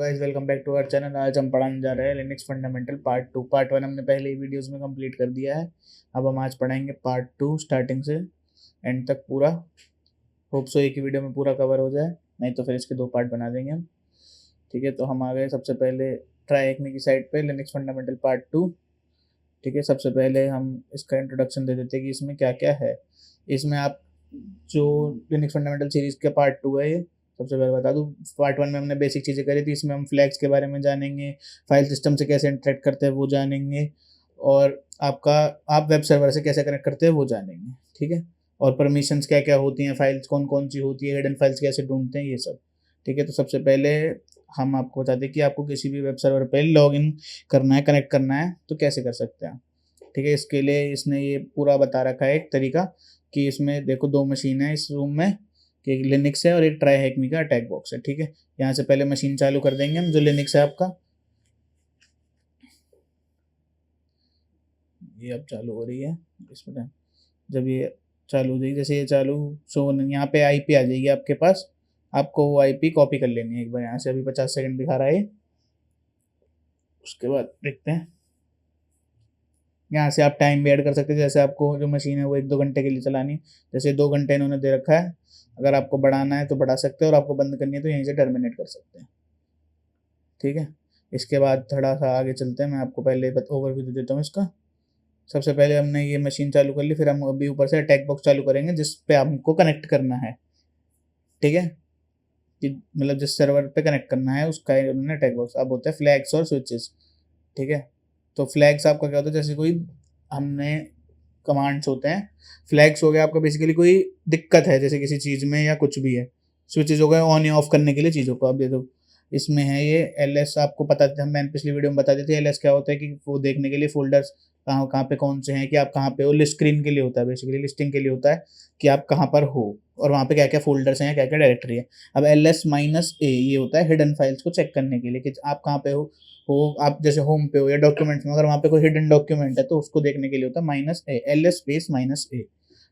Guys, welcome back to our channel. आज हम पढ़ाने जा रहे हैं लिनक्स फंडामेंटल पार्ट 1 हमने पहले ही वीडियोस में कंप्लीट कर दिया है। अब हम आज पढ़ाएंगे पार्ट 2 स्टार्टिंग से एंड तक पूरा। होप सो एक ही वीडियो में पूरा कवर हो जाए, नहीं तो फिर इसके 2 पार्ट बना देंगे हम। ठीक है, तो हम आ गए सबसे पहले ट्राई एक्मी की साइड पे, लिनक्स फंडामेंटल पार्ट 2। ठीक है, सबसे पहले हम इसका इंट्रोडक्शन दे देते हैं कि इसमें क्या क्या है। इसमें आप जो लिनक्स फंडामेंटल सीरीज का पार्ट 2 है, ये सबसे पहले बता दूं, पार्ट 1 में हमने बेसिक चीज़ें करी थी। इसमें हम फ्लैग्स के बारे में जानेंगे, फाइल सिस्टम से कैसे इंटरेक्ट करते हैं वो जानेंगे, और आप वेब सर्वर से कैसे कनेक्ट करते हैं वो जानेंगे। ठीक है, और परमिशंस क्या क्या होती हैं, फाइल्स कौन कौन सी होती है, हिडन फाइल्स कैसे ढूंढते हैं, ये सब। ठीक है, तो सबसे पहले हम आपको बता दें कि आपको किसी भी वेब सर्वर पे लॉग इन करना है, कनेक्ट करना है, तो कैसे कर सकते हैं। ठीक है, इसके लिए इसने ये पूरा बता रखा है एक तरीका कि इसमें देखो 2 मशीन है इस रूम में, कि एक लिनक्स है और एक ट्राई हैकमी का अटैक बॉक्स है। ठीक है, यहाँ से पहले मशीन चालू कर देंगे हम, जो लिनक्स है आपका। ये अब चालू हो रही है इसमें। जब ये चालू हो जाएगी, जैसे ये चालू शो, यहाँ पे आईपी आ जाएगी आपके पास। आपको वो आईपी कॉपी कर लेनी है एक बार यहाँ से। अभी 50 सेकंड दिखा रहा है ये। उसके बाद देखते हैं, यहाँ से आप टाइम भी ऐड कर सकते हैं। जैसे आपको जो मशीन है वो 1-2 घंटे के लिए चलानी है, जैसे 2 घंटे इन्होंने दे रखा है। अगर आपको बढ़ाना है तो बढ़ा सकते हैं, और आपको बंद करनी है तो यहीं से टर्मिनेट कर सकते हैं। ठीक है, इसके बाद थोड़ा सा आगे चलते हैं, मैं आपको पहले ओवरव्यू दे देता हूँ इसका। सबसे पहले हमने ये मशीन चालू कर ली, फिर हम अभी ऊपर से अटैक बॉक्स चालू करेंगे जिस पे हमको कनेक्ट करना है। ठीक है, कि मतलब जिस सर्वर पे कनेक्ट करना है उसका उन्होंने अटैक बॉक्स। अब होता है फ्लैग्स और स्विचेस। ठीक है, तो फ्लैग्स आपका क्या होता है, जैसे कोई हमने कमांड्स होते हैं। फ्लैग्स हो गया आपका बेसिकली कोई दिक्कत है जैसे किसी चीज़ में या कुछ भी है। स्विचेस हो गए ऑन या ऑफ करने के लिए चीज़ों को। अब देखो इसमें है ये एल आपको पता था, मैंने पिछली वीडियो में बता दी थी। एल क्या होता है कि वो देखने के लिए फोल्डर्स कहाँ कहाँ पे कौन से हैं, कि आप कहाँ पे हो। लिस्ट स्क्रीन के लिए होता है, बेसिकली लिस्टिंग के लिए होता है कि आप कहाँ पर हो और वहाँ पे क्या क्या फोल्डर्स हैं, क्या क्या डायरेक्टरी है। अब -A ये होता है हिडन फाइल्स को चेक करने के लिए कि आप कहाँ पे हो आप जैसे होम पे हो या डॉक्यूमेंट्स में, अगर वहाँ पे कोई हिडन डॉक्यूमेंट है तो उसको देखने के लिए होता है -A, LS-A।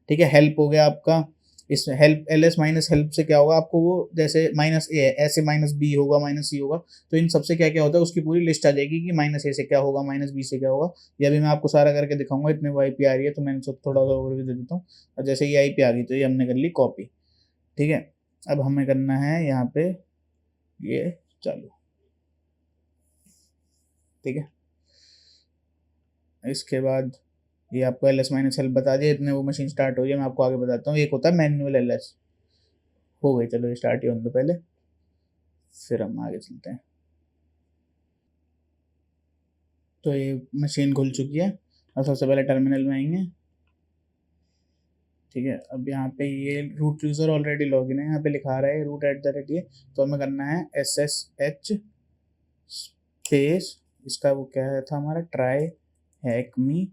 ठीक है, हेल्प हो गया आपका। इस हेल्प LS-हेल्प से क्या होगा आपको, वो जैसे -A है ऐसे -B होगा, -C होगा, तो इन सबसे क्या क्या होता है उसकी पूरी लिस्ट आ जाएगी कि -A से क्या होगा, -B से क्या होगा। ये अभी मैं आपको सारा करके दिखाऊंगा। इतने वो आईपी आ रही है तो मैंने थोड़ा सा ओवरव्यू दे देता हूँ। और जैसे ये आईपी आ गई तो ये हमने कर ली कॉपी। ठीक है, अब हमें करना है यहाँ पे ये चालू। ठीक है, इसके बाद ये आपको LS-हेल्प बता दिया। इतने वो मशीन स्टार्ट हो रही है, मैं आपको आगे बताता हूँ। एक होता है मैनुअल LS। हो गई, चलो ये स्टार्ट ही होने दो पहले, फिर हम आगे चलते हैं। तो ये मशीन खुल चुकी है। अब सबसे पहले टर्मिनल में आएंगे। ठीक है, अब यहाँ पे ये रूट यूज़र ऑलरेडी लॉगिन है, यहाँ पे लिखा रहा है रूट @ ये। तो हमें करना है SSH स्पेस, इसका वो क्या है था हमारा, ट्राई हैकमी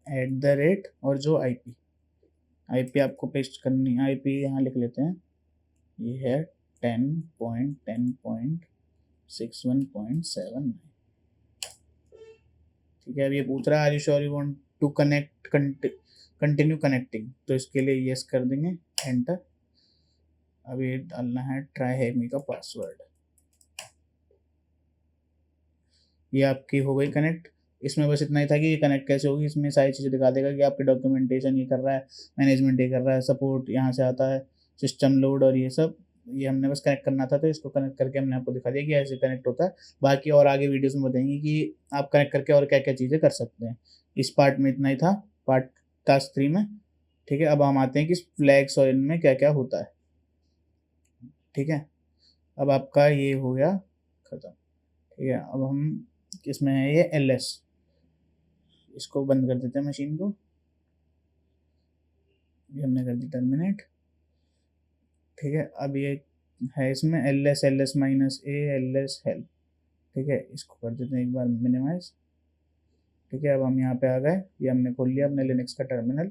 और जो आईपी आपको पेस्ट करनी है। आईपी यहाँ लिख लेते हैं, ये है 10.10.61.7। ठीक है, अब ये पूछ रहा है are you sure you want to connect continue connecting, तो इसके लिए यस कर देंगे, एंटर। अब ये डालना है ट्राई हैकमी का पासवर्ड। ये आपकी हो गई कनेक्ट। इसमें बस इतना ही था कि ये कनेक्ट कैसे होगी। इसमें सारी चीज़ें दिखा देगा कि आपके डॉक्यूमेंटेशन ये कर रहा है, मैनेजमेंट ये कर रहा है, सपोर्ट यहाँ से आता है, सिस्टम लोड और ये सब। ये हमने बस कनेक्ट करना था, तो इसको कनेक्ट करके हमने आपको दिखा दिया कि ऐसे कनेक्ट होता है। बाकी और आगे वीडियोस में बताएंगे कि आप कनेक्ट करके और क्या क्या चीज़ें कर सकते हैं। इस पार्ट में इतना ही था, पार्ट टास्क 3 में। ठीक है, अब हम आते हैं कि फ्लैग्स और इनमें क्या क्या होता है। ठीक है, अब आपका ये हो गया ख़त्म। ठीक है, अब हम इसमें है ये LS, इसको बंद कर देते हैं मशीन को। ये हमने कर दी टर्मिनेट। ठीक है, अब ये है इसमें LS हेल्प। ठीक है, इसको कर देते हैं एक बार मिनिमाइज। ठीक है, अब हम यहाँ पे आ गए, ये हमने खोल लिया अपने लिनक्स का टर्मिनल।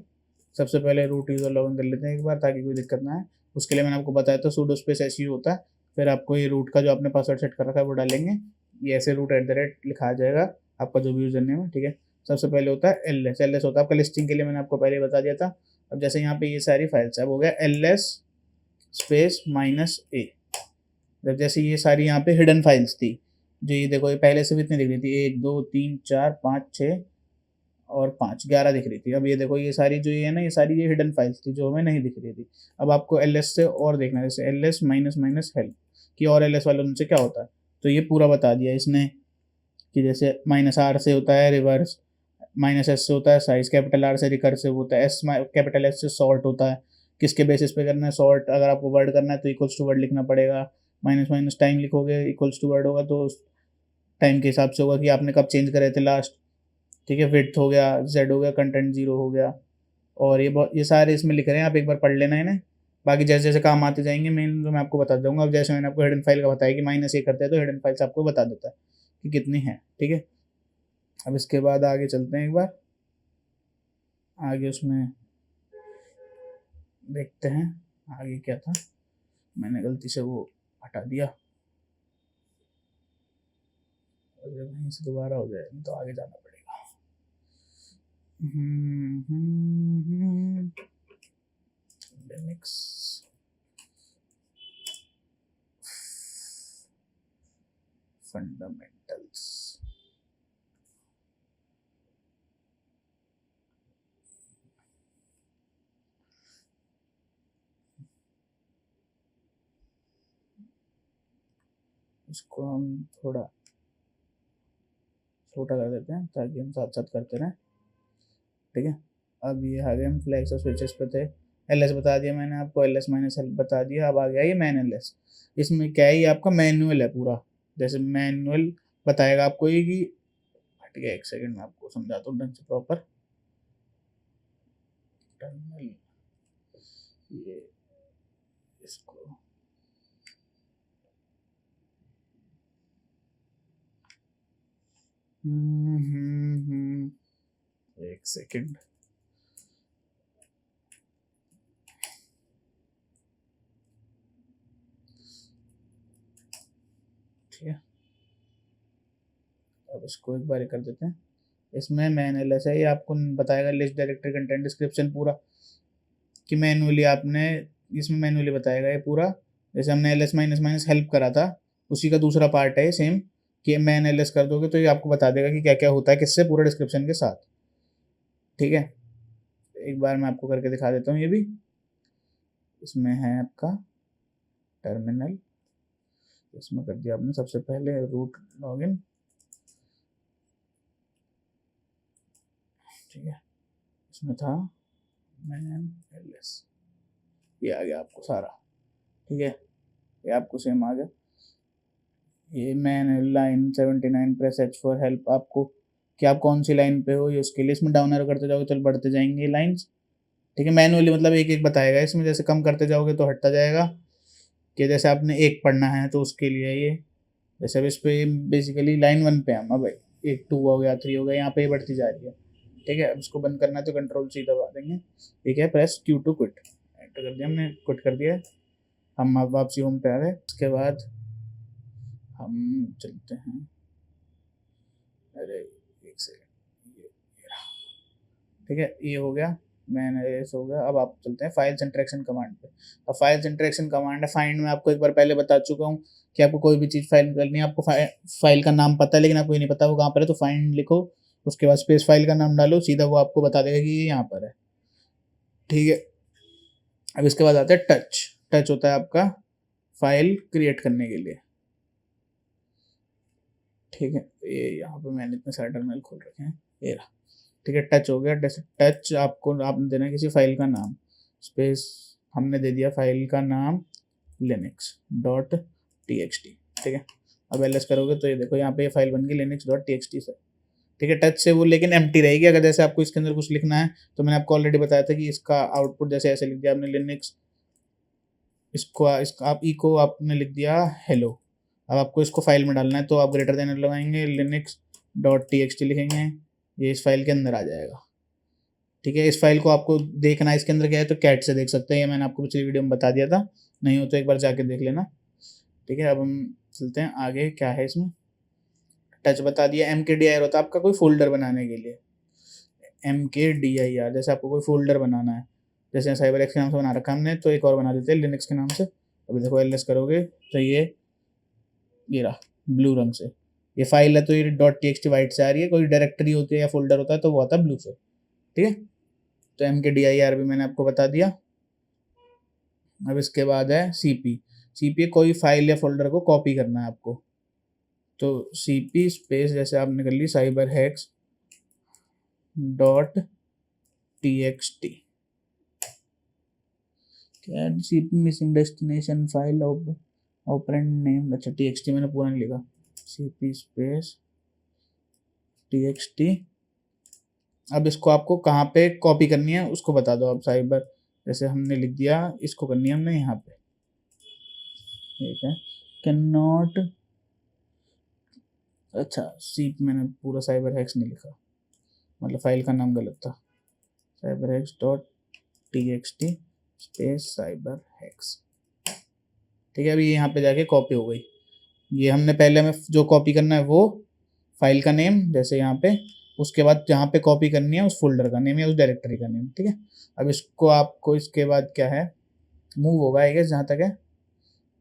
सबसे पहले रूट यूज़र लॉगिन कर लेते हैं एक बार, ताकि कोई दिक्कत ना आए। उसके लिए मैंने आपको बताया था sudo स्पेस SU होता है। फिर आपको ये रूट का जो आपने पासवर्ड सेट कर रखा है वो डालेंगे। ये ऐसे रूट @ लिखा आ जाएगा आपका जो भी यूज़र नेम है। ठीक है, सबसे पहले होता है LS होता है आपका लिस्टिंग के लिए, मैंने आपको पहले बता दिया था। अब जैसे यहाँ पे ये सारी फाइल्स है, अब हो गया LS स्पेस -A। जब जैसे ये सारी यहाँ पे हिडन फाइल्स थी, जो ये देखो ये पहले से भी इतनी दिख रही थी, 1 2 3 4 5 6 और 5 11 दिख रही थी। अब ये देखो ये सारी जो ये है ना, ये सारी ये हिडन फाइल्स थी जो हमें नहीं दिख रही थी। अब आपको ls से और देखना है, जैसे ls माइनस माइनस हेल्प कि और ls वाले उनसे क्या होता है, तो ये पूरा बता दिया इसने कि जैसे -r से होता है रिवर्स, -s से होता है साइज, R से रिकर्सिव होता है, S से सॉर्ट होता है। किसके बेसिस पे करना है सॉर्ट, अगर आपको वर्ड करना है तो इक्वल्स टू वर्ड लिखना पड़ेगा, माइनस माइनस टाइम लिखोगे, इक्वल्स टू वर्ड होगा तो टाइम के हिसाब से होगा कि आपने कब चेंज करे थे लास्ट। ठीक है, विड्थ हो गया, जेड हो गया, कंटेंट 0 हो गया, और ये सारे इसमें लिख रहे हैं, आप एक बार पढ़ लेना इन्हें। बाकी जैसे जैसे काम आते जाएंगे मेन तो मैं आपको बता दूंगा। अब जैसे मैंने आपको हिडन फाइल का बताया कि माइनस ये करते हैं तो हिडन फाइल्स आपको बता देता है कि कितनी है। ठीक है, अब इसके बाद आगे चलते हैं, एक बार आगे उसमें देखते हैं आगे क्या था, मैंने गलती से वो हटा दिया, वहीं से दोबारा हो जाए तो आगे जाना पड़ेगा। लिनक्स फंडामेंटल्स, इसको हम थोड़ा छोटा कर देते हैं ताकि हम साथ साथ करते रहें। ठीक है, अब ये आगे हम फ्लैग्स और स्विचेस पे थे, ls बता दिया मैंने आपको, ls माइनस हेल्प बता दिया। अब आ गया ये मैन ls, इसमें क्या है, ये आपका मैनुअल है पूरा, जैसे मैनुअल बताएगा आपको ये कि, हट गया एक सेकंड में आपको समझाता हूँ ढंग से प्रॉपर। टर्मिनल ये इसको एक सेकंड, ठीक है, अब इसको एक बार कर देते हैं। इसमें मैन ls है, ये आपको बताएगा लिस्ट डायरेक्टरी कंटेंट डिस्क्रिप्शन पूरा, कि मैनुअली आपने, इसमें मैनुअली बताएगा ये पूरा। जैसे हमने ls माइनस माइनस हेल्प करा था, उसी का दूसरा पार्ट है ये सेम, कि मैन ls कर दोगे तो ये आपको बता देगा कि क्या क्या होता है किससे, पूरा डिस्क्रिप्शन के साथ। ठीक है, एक बार मैं आपको करके दिखा देता हूँ ये भी। इसमें है आपका टर्मिनल, इसमें कर दिया आपने सबसे पहले रूट लॉगिन। ठीक है, इसमें था मैन ls, ये आ गया आपको सारा। ठीक है, ये आपको सेम आ गया। ये man line 79 press H for help, आपको कि आप कौन सी लाइन पे हो ये उसके लिए, इसमें डाउन एरो करते जाओगे तो बढ़ते जाएंगे लाइंस। ठीक है, मैनुअली मतलब एक एक बताएगा, इसमें जैसे कम करते जाओगे तो हटता जाएगा, कि जैसे आपने एक पढ़ना है तो उसके लिए ये, जैसे अब इस पे बेसिकली लाइन 1 पे हम, अब 1 2 हो गया 3 हो गया, यहाँ पे ये बढ़ती जा रही है। ठीक है, अब इसको बंद करना है तो कंट्रोल C दबा देंगे। ठीक है, press Q to quit, enter कर दिया हमने, क्विट कर दिया, हम अब वापसी होम पे आ गए। उसके बाद हम चलते हैं, अरे एक सेकंड, ये रहा। ठीक है, ये हो गया, मैंने ऐसे हो गया। अब आप चलते हैं फाइल्स इंटरेक्शन कमांड पे। अब फाइल्स इंटरेक्शन कमांड है, फाइंड में आपको एक बार पहले बता चुका हूँ कि आपको कोई भी चीज़ फाइल करनी है, आपको फाइल का नाम पता है लेकिन आपको ये नहीं पता वो कहाँ पर है, तो फाइंड लिखो, उसके बाद स्पेस फाइल का नाम डालो, सीधा वो आपको बता देगा कि ये यहाँ पर है। ठीक है, अब इसके बाद आता है टच। टच होता है आपका फाइल क्रिएट करने के लिए। ठीक है, ये यहाँ पे मैंने इतने सारे टर्मिनल खोल रखे हैं, ये रहा। ठीक है, टच हो गया। जैसे टच आपको आपने देना है किसी फाइल का नाम, स्पेस हमने दे दिया फाइल का नाम linux.txt। ठीक है, अब ls करोगे तो ये देखो यहाँ पे ये फाइल बन गई linux.txt से। ठीक है, टच से वो लेकिन एम्प्टी रहेगी, अगर जैसे आपको इसके अंदर कुछ लिखना है तो मैंने आपको ऑलरेडी बताया था कि इसका आउटपुट जैसे ऐसे लिख दिया आपने लिनक्स, इसको आप को आपने लिख दिया हेलो। अब आपको इसको फाइल में डालना है तो आप ग्रेटर देन लगाएंगे, linux.txt लिखेंगे, ये इस फाइल के अंदर आ जाएगा। ठीक है, इस फाइल को आपको देखना है इसके अंदर क्या है तो कैट से देख सकते हैं, ये मैंने आपको पिछली वीडियो में बता दिया था, नहीं हो तो एक बार जाके देख लेना। ठीक है, अब हम चलते हैं आगे, क्या है इसमें, टच बता दिया। mkdir होता है आपका कोई फोल्डर बनाने के लिए, mkdir, जैसे आपको कोई फोल्डर बनाना है, जैसे CyberX के नाम से बना रखा है हमने, तो एक और बना देते हैं लिनक्स के नाम से। अभी देखो ls करोगे तो ये ये रहा ब्लू रंग से, ये फाइल है तो ये dot T x tea white से आ रही है, कोई डायरेक्टरी होती है या फोल्डर होता है तो वो आता है ब्लू से, ठीक है। तो MKDIR भी मैंने आपको बता दिया। अब इसके बाद है CP। CP कोई फाइल या फोल्डर को कॉपी करना है आपको, तो CP स्पेस जैसे आपने कर ली साइबर हैक्स डॉट TXT, क्या CP missing destination file operand name, अच्छा TXT मैंने पूरा नहीं लिखा, CP स्पेस TXT। अब इसको आपको कहाँ पे कॉपी करनी है उसको बता दो आप, साइबर जैसे हमने लिख दिया, इसको करनी है हमने यहाँ पे, ठीक है। कैन नॉट, अच्छा सीप मैंने पूरा साइबर हैक्स नहीं लिखा, मतलब फाइल का नाम गलत था, cyber hacks dot TXT space cyber hacks, ठीक है। अभी यहाँ पे जाके कॉपी हो गई, ये हमने पहले में जो कॉपी करना है वो फाइल का नेम जैसे यहाँ पे, उसके बाद जहाँ पे कॉपी करनी है उस फोल्डर का नेम या उस डायरेक्टरी का नेम, ठीक है। अब इसको आपको इसके बाद क्या है, मूव होगा आई गेस जहाँ तक है,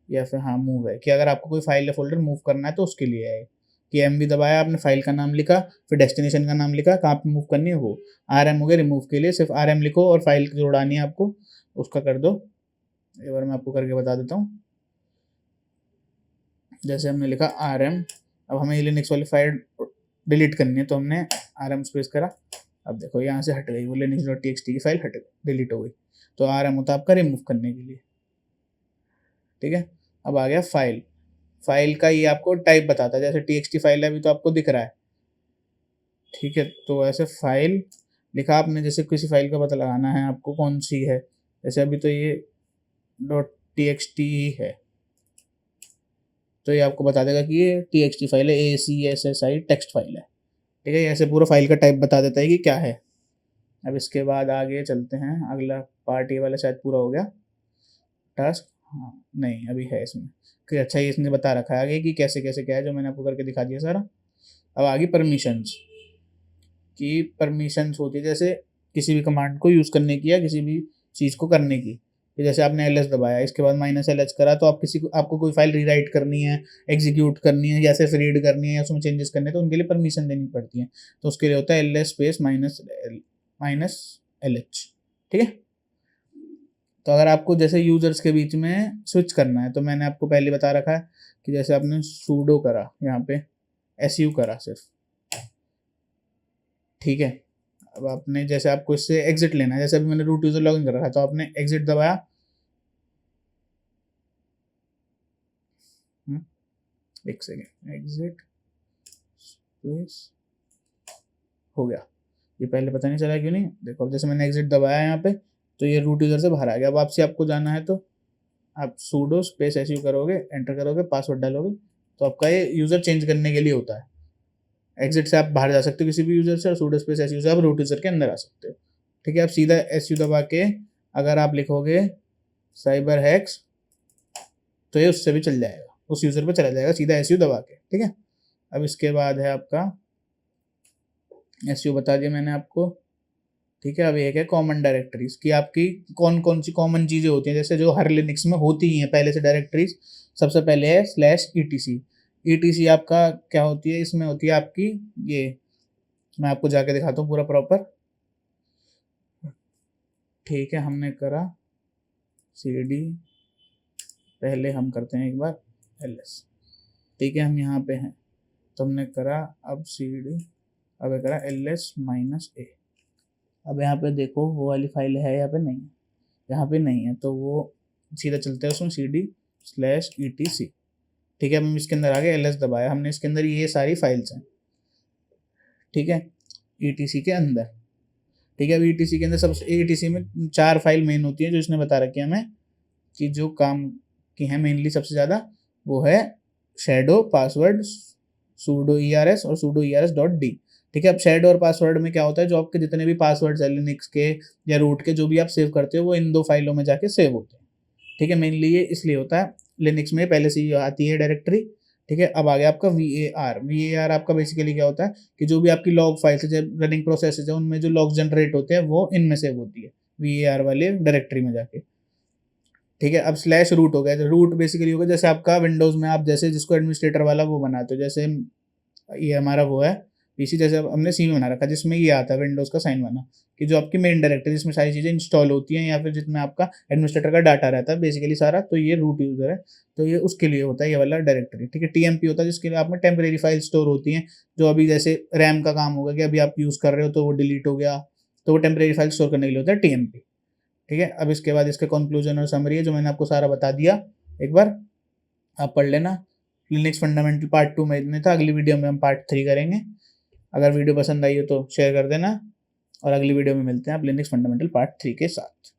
या फिर हाँ मूव है कि अगर आपको कोई फाइल या फोल्डर मूव करना है तो उसके लिए है कि MV दबाया आपने, फाइल का नाम लिखा, फिर डेस्टिनेशन का नाम लिखा, कहाँ पे मूव करनी है वो, RM हो गया। रिमूव के लिए सिर्फ RM लिखो और फाइल जो उड़ानी है आपको उसका कर दो। एक बार मैं आपको करके बता देता हूँ, जैसे हमने लिखा RM, अब हमें लिनक्स वाली फाइल डिलीट करनी है तो हमने RM स्पेस करा, अब देखो यहाँ से हट गई वो linux.txt की फाइल, हट गई, डिलीट हो गई। तो RM होता है आपका रिमूव करने के लिए, ठीक है। अब आ गया फाइल, फाइल का ये आपको टाइप बताता है, जैसे TXT फाइल है अभी तो आपको दिख रहा है, ठीक है। तो ऐसे फाइल लिखा आपने, जैसे किसी फाइल का पता लगाना है आपको कौन सी है, जैसे अभी तो ये .txt ही है, तो ये आपको बता देगा कि ये TXT फाइल है, ACSSI टेक्स्ट फाइल है, ठीक है। ऐसे पूरा फाइल का टाइप बता देता है कि क्या है। अब इसके बाद आगे चलते हैं, अगला पार्ट ये वाला शायद पूरा हो गया टास्क, हाँ नहीं अभी है इसमें कि अच्छा ये इसने बता रखा है आगे कि कैसे कैसे क्या है, जो मैंने आपको करके दिखा दिया सारा। अब आगे परमिशंस की, परमिशंस होती है जैसे किसी भी कमांड को यूज़ करने की या किसी भी चीज़ को करने की, कि जैसे आपने LS दबाया, इसके बाद -LH करा, तो आप किसी को, आपको कोई फाइल रीराइट करनी है, एग्जीक्यूट करनी है या सिर्फ रीड करनी है या उसमें चेंजेस करने हैं तो उनके लिए परमिशन देनी पड़ती है, तो उसके लिए होता है LS स्पेस -LH, ठीक है। तो अगर आपको जैसे यूजर्स के बीच में स्विच करना है तो मैंने आपको पहले बता रखा है कि जैसे आपने sudo करा, यहाँ पे SU करा सिर्फ, ठीक है। अब आपने जैसे आपको इससे एग्जिट लेना है, जैसे अभी मैंने रूट यूजर लॉगिन कर रखा है तो आपने एग्जिट दबाया, एक सेकेंड, एग्जिट स्पेस हो गया, ये पहले पता नहीं चला क्यों नहीं, देखो अब जैसे मैंने एग्जिट दबाया यहाँ पे तो ये रूट यूजर से बाहर आ गया। अब आपसे आपको जाना है तो आप sudo स्पेस SU करोगे, एंटर करोगे, पासवर्ड डालोगे, तो आपका ये यूजर चेंज करने के लिए होता है। एग्जिट से आप बाहर जा सकते हो किसी भी यूजर से, और sudo स्पेस SU से आप रूट यूजर के अंदर आ सकते हो, ठीक है। अब सीधा SU दबा के अगर आप लिखोगे साइबर हैक्स तो ये उससे भी चल जाएगा, उस यूजर पे चला जाएगा सीधा SU दबा के, ठीक है। अब इसके बाद है आपका SU बता दिया मैंने आपको, ठीक है। अब एक है कॉमन डायरेक्टरीज की, आपकी कौन कौन सी कॉमन चीज़ें होती हैं, जैसे जो हर लिनक्स में होती ही हैं पहले से डायरेक्टरीज। सबसे पहले है /etc। etc आपका क्या होती है, इसमें होती है आपकी ये, मैं आपको जाके दिखाता हूँ पूरा प्रॉपर, ठीक है। हमने करा CD, पहले हम करते हैं एक बार LS, ठीक है। हम यहाँ पे हैं तो हमने करा अब CD, अब करा LS-A। अब यहाँ पे देखो वो वाली फाइल है यहाँ पे नहीं है, यहाँ पे नहीं है तो वो सीधा चलते हैं उसमें CD/etc, ठीक है। अब हम इसके अंदर आ गए, LS दबाया हमने, इसके अंदर ये सारी फाइल्स हैं, ठीक है, ETC के अंदर, ठीक है। अब ETC के अंदर सब ETC में 4 फाइल मेन होती है जो इसने बता रखी है हमें कि जो काम की है मेनली सबसे ज़्यादा, वो है शैडो, पासवर्ड, sudo ERS और sudo ERS.d, ठीक है। अब शैडो और पासवर्ड में क्या होता है, जो आपके जितने भी पासवर्ड है लिनक्स के या रूट के जो भी आप सेव करते हो वो इन 2 फाइलों में जाके सेव होते हैं, ठीक है। मेनली ये इसलिए होता है, लिनक्स में पहले से ही आती है डायरेक्टरी, ठीक है। अब आ गया आपका VAR आपका बेसिकली क्या होता है कि जो भी आपकी लॉग फाइल्स है, जब रनिंग प्रोसेस है उनमें जो लॉग जनरेट होते हैं वो इनमें सेव होती है VAR वाले डायरेक्टरी में जाके, ठीक है। अब स्लैश रूट हो गया, तो रूट बेसिकली होगा जैसे आपका विंडोज़ में आप जैसे जिसको एडमिनिस्ट्रेटर वाला वो बनाते हो, जैसे ये हमारा वो है पीसी, जैसे अब हमने सी में बना रखा है जिसमें ये आता है विंडोज़ का साइन बना, कि जो आपकी मेन डायरेक्टरी जिसमें सारी चीज़ें इंस्टॉल होती हैं या फिर जिसमें आपका एडमिनिस्ट्रेटर का डाटा रहता है बेसिकली सारा, तो ये रूट यूज़र है, तो ये उसके लिए होता है ये वाला डायरेक्टरी। ठीक है। टीएमपी होता है जिसके लिए आप में टेम्परेरी फाइल स्टोर होती हैं, जो अभी जैसे रैम का काम होगा कि अभी आप यूज़ कर रहे हो तो वो डिलीट हो गया, तो वो टेम्परेरी फाइल स्टोर करने के लिए होता है टीएमपी। ठीक है। अब इसके बाद इसका कंक्लूजन और समरी है जो मैंने आपको सारा बता दिया, एक बार आप पढ़ लेना। लिनक्स फंडामेंटल पार्ट 2 में इतने था, अगली वीडियो में हम पार्ट 3 करेंगे। अगर वीडियो पसंद आई हो तो शेयर कर देना, और अगली वीडियो में मिलते हैं आप लिनक्स फंडामेंटल पार्ट 3 के साथ।